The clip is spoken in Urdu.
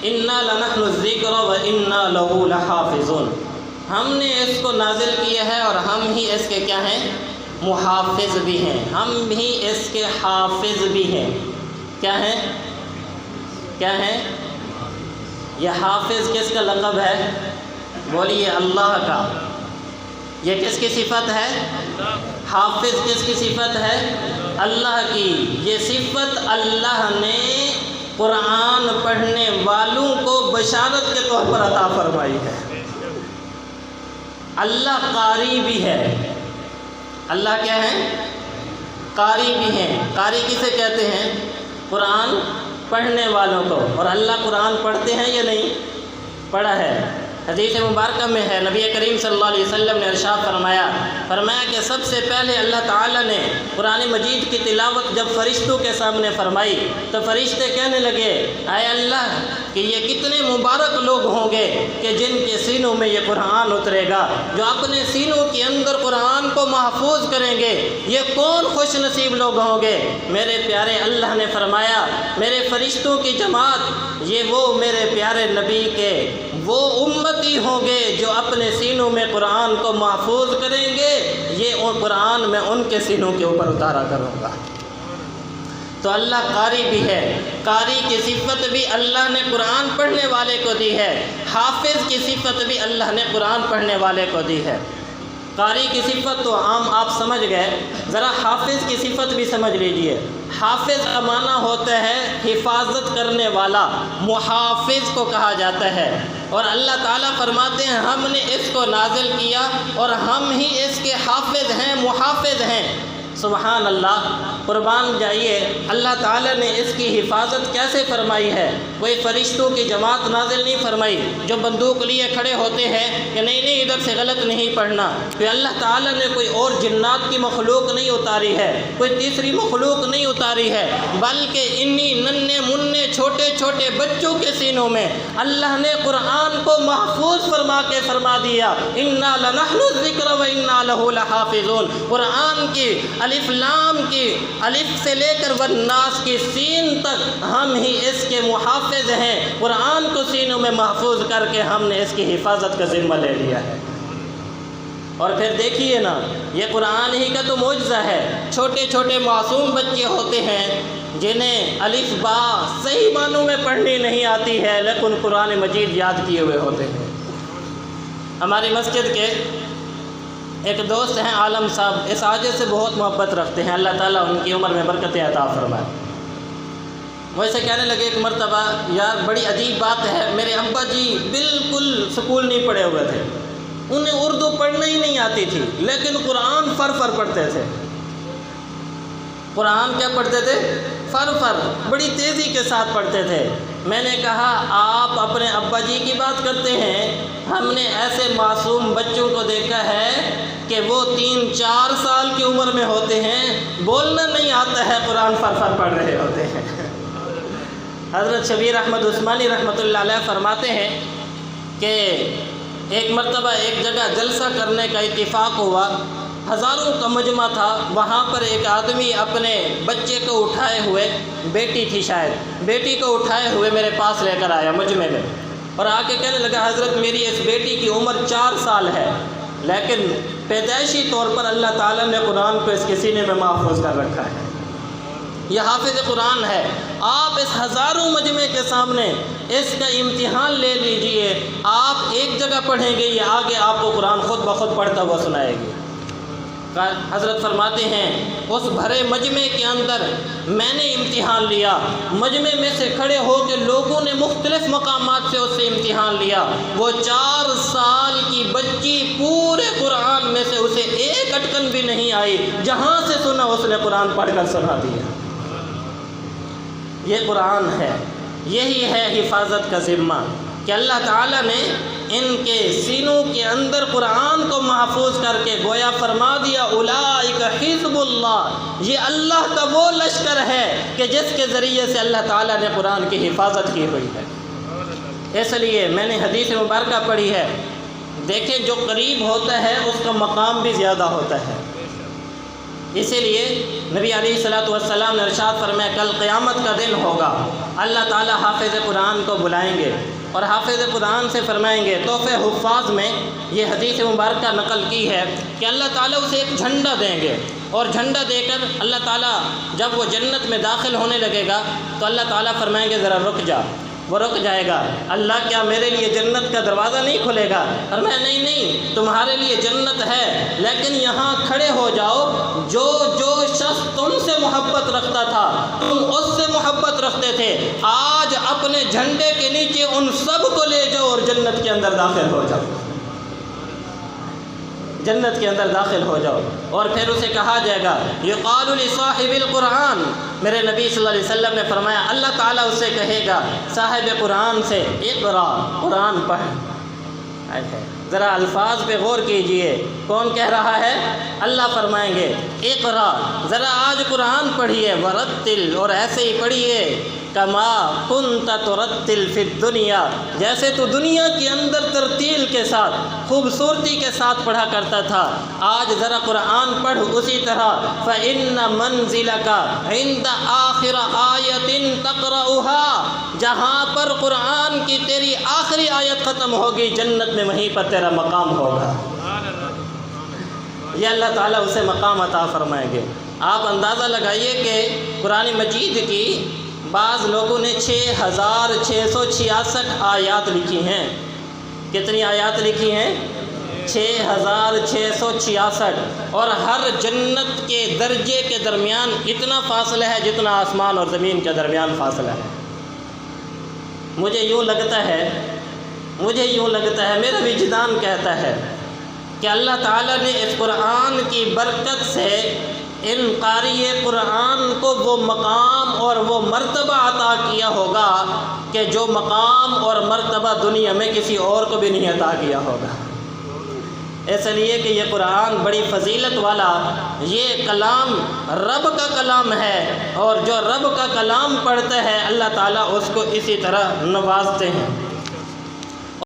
انا لنحن الذکر و انا لہ لحافظون، ہم نے اس کو نازل کیا ہے اور ہم ہی اس کے کیا ہیں؟ محافظ بھی ہیں، ہم ہی اس کے حافظ بھی ہیں۔ کیا ہیں؟ کیا ہیں؟ یہ حافظ کس کا لقب ہے؟ بولیے اللہ کا۔ یہ کس کی صفت ہے؟ حافظ کس کی صفت ہے؟ اللہ کی۔ یہ صفت اللہ نے قرآن پڑھنے والوں کو بشارت کے طور پر عطا فرمائی ہے۔ اللہ قاری بھی ہے۔ اللہ کیا ہے؟ قاری بھی ہیں۔ قاری کسے کہتے ہیں؟ قرآن پڑھنے والوں کو۔ اور اللہ قرآن پڑھتے ہیں یا نہیں؟ پڑھا ہے۔ حدیث مبارکہ میں ہے، نبی کریم صلی اللہ علیہ وسلم نے ارشاد فرمایا کہ سب سے پہلے اللہ تعالیٰ نے قرآن مجید کی تلاوت جب فرشتوں کے سامنے فرمائی تو فرشتے کہنے لگے اے اللہ کہ یہ کتنے مبارک لوگ ہوں گے کہ جن کے سینوں میں یہ قرآن اترے گا، جو اپنے سینوں کے اندر قرآن کو محفوظ کریں گے، یہ کون خوش نصیب لوگ ہوں گے؟ میرے پیارے اللہ نے فرمایا میرے فرشتوں کی جماعت یہ وہ میرے پیارے نبی کے وہ امتی ہوں گے جو اپنے سینوں میں قرآن کو محفوظ کریں گے، یہ قرآن میں ان کے سینوں کے اوپر اتارا کروں گا۔ تو اللہ قاری بھی ہے۔ قاری کی صفت بھی اللہ نے قرآن پڑھنے والے کو دی ہے، حافظ کی صفت بھی اللہ نے قرآن پڑھنے والے کو دی ہے۔ قاری کی صفت تو عام آپ سمجھ گئے، ذرا حافظ کی صفت بھی سمجھ لیجئے۔ حافظ کا معنی ہوتا ہے حفاظت کرنے والا، محافظ کو کہا جاتا ہے۔ اور اللہ تعالیٰ فرماتے ہیں ہم نے اس کو نازل کیا اور ہم ہی اس کے حافظ ہیں، محافظ ہیں۔ سبحان اللہ، قربان جائیے، اللہ تعالیٰ نے اس کی حفاظت کیسے فرمائی ہے؟ کوئی فرشتوں کی جماعت نازل نہیں فرمائی جو بندوق لیے کھڑے ہوتے ہیں کہ نہیں ادھر سے غلط نہیں پڑھنا۔ پھر اللہ تعالیٰ نے کوئی اور جنات کی مخلوق نہیں اتاری ہے، کوئی تیسری مخلوق نہیں اتاری ہے، بلکہ انہی ننھے منھے چھوٹے چھوٹے بچوں کے سینوں میں اللہ نے قرآن کو محفوظ فرما دیا، انا لنحن الذکر و انا لہ لحافظون۔ قرآن کی الف لام کی الف سے لے کر والناس کی سین تک ہم ہی اس کے محافظ ہیں۔ قرآن کو سینوں میں محفوظ کر کے ہم نے اس کی حفاظت کا ذمہ لے لیا ہے۔ اور پھر دیکھیے نا، یہ قرآن ہی کا تو معجزہ ہے۔ چھوٹے چھوٹے معصوم بچے ہوتے ہیں جنہیں الف با صحیح معنوں میں پڑھنی نہیں آتی ہے، لیکن قرآن مجید یاد کیے ہوئے ہوتے ہیں۔ ہماری مسجد کے ایک دوست ہیں عالم صاحب، اس عاجز سے بہت محبت رکھتے ہیں، اللہ تعالیٰ ان کی عمر میں برکت عطا فرمائے۔ وہ ایسے کہنے لگے ایک مرتبہ، یار بڑی عجیب بات ہے، میرے ابا جی بالکل سکول نہیں پڑھے ہوئے تھے، انہیں اردو پڑھنا ہی نہیں آتی تھی، لیکن قرآن فر پڑھتے تھے۔ قرآن کیا پڑھتے تھے؟ فر بڑی تیزی کے ساتھ پڑھتے تھے۔ میں نے کہا آپ اپنے ابا جی کی بات کرتے ہیں، ہم نے ایسے معصوم بچوں کو دیکھا ہے کہ وہ 3-4 سال کی عمر میں ہوتے ہیں، بولنا نہیں آتا ہے، قرآن فر پڑھ رہے ہوتے ہیں۔ حضرت شبیر احمد عثمانی رحمۃ اللہ علیہ فرماتے ہیں کہ ایک مرتبہ ایک جگہ جلسہ کرنے کا اتفاق ہوا، ہزاروں کا مجمع تھا، وہاں پر ایک آدمی اپنے بچے کو اٹھائے ہوئے، بیٹی تھی شاید، بیٹی کو اٹھائے ہوئے میرے پاس لے کر آیا مجمع میں، اور آ کے کہنے لگا حضرت میری اس بیٹی کی عمر 4 سال ہے، لیکن پیدائشی طور پر اللہ تعالیٰ نے قرآن کو اس کے سینے میں محفوظ کر رکھا ہے، یہ حافظ قرآن ہے۔ آپ اس ہزاروں مجمع کے سامنے اس کا امتحان لے لیجئے، آپ ایک جگہ پڑھیں گے یا آگے آپ کو قرآن خود بخود پڑھتا ہوا سنائے گی۔ حضرت فرماتے ہیں اس بھرے مجمع کے اندر میں نے امتحان لیا، مجمع میں سے کھڑے ہو کے لوگوں نے مختلف مقامات سے اس سے امتحان لیا، وہ 4 سال کی بچی پورے قرآن میں سے اسے ایک اٹکن بھی نہیں آئی، جہاں سے سنا اس نے قرآن پڑھ کر سنا دیا۔ یہ قرآن ہے، یہی ہے حفاظت کا ذمہ کہ اللہ تعالیٰ نے ان کے سینوں کے اندر قرآن کو محفوظ کر کے گویا فرما دیا اولئک حزب اللہ، یہ اللہ کا وہ لشکر ہے کہ جس کے ذریعے سے اللہ تعالیٰ نے قرآن کی حفاظت کی ہوئی ہے۔ اس لیے میں نے حدیث مبارکہ پڑھی ہے، دیکھیں جو قریب ہوتا ہے اس کا مقام بھی زیادہ ہوتا ہے، اسی لیے نبی علیہ الصلوۃ والسلام نے ارشاد فرمایا کل قیامت کا دن ہوگا، اللہ تعالیٰ حافظ قرآن کو بلائیں گے اور حافظ قرآن سے فرمائیں گے. تحفہ حفاظ میں یہ حدیث مبارکہ نقل کی ہے کہ اللہ تعالیٰ اسے ایک جھنڈا دیں گے، اور جھنڈا دے کر اللہ تعالیٰ جب وہ جنت میں داخل ہونے لگے گا تو اللہ تعالیٰ فرمائیں گے ذرا رک جا. وہ رک جائے گا. اللہ کیا میرے لیے جنت کا دروازہ نہیں کھلے گا؟ اور میں نہیں، تمہارے لیے جنت ہے، لیکن یہاں کھڑے ہو جاؤ. جو شخص تم سے محبت رکھتا تھا تم اس سے محبت رکھتے تھے، آج اپنے جھنڈے کے نیچے ان سب کو لے جاؤ اور جنت کے اندر داخل ہو جاؤ. جنت کے اندر داخل ہو جاؤ. اور پھر اسے کہا جائے گا یقال لصاحب القرآن. میرے نبی صلی اللہ علیہ وسلم نے فرمایا اللہ تعالیٰ اسے کہے گا صاحب قرآن سے اقرا، قرآن پڑھ. ذرا الفاظ پہ غور کیجئے، کون کہہ رہا ہے؟ اللہ فرمائیں گے اقرا، ذرا آج قرآن پڑھیے. ورتل، اور ایسے ہی پڑھیے کما کنت ترتل فی الدنیا، جیسے تو دنیا کے اندر ترتیل کے ساتھ، خوبصورتی کے ساتھ پڑھا کرتا تھا، آج ذرا قرآن پڑھ اسی طرح. فإن منزلک عند آخر آیۃ تقرأها، جہاں پر قرآن کی تیری آخری آیت ختم ہوگی جنت میں وہیں پر تیرا مقام ہوگا. یہ اللہ تعالیٰ اسے مقام عطا فرمائیں گے. آپ اندازہ لگائیے کہ قرآن مجید کی بعض لوگوں نے 6666 آیات لکھی ہیں. کتنی آیات لکھی ہیں؟ 6666. اور ہر جنت کے درجے کے درمیان اتنا فاصلہ ہے جتنا آسمان اور زمین کے درمیان فاصلہ ہے. مجھے یوں لگتا ہے میرا وجدان کہتا ہے کہ اللہ تعالیٰ نے اس قرآن کی برکت سے ان قاری قرآن کو وہ مقام اور وہ مرتبہ عطا کیا ہوگا کہ جو مقام اور مرتبہ دنیا میں کسی اور کو بھی نہیں عطا کیا ہوگا. اس لیے کہ یہ قرآن بڑی فضیلت والا، یہ کلام رب کا کلام ہے، اور جو رب کا کلام پڑھتا ہے اللہ تعالیٰ اس کو اسی طرح نوازتے ہیں.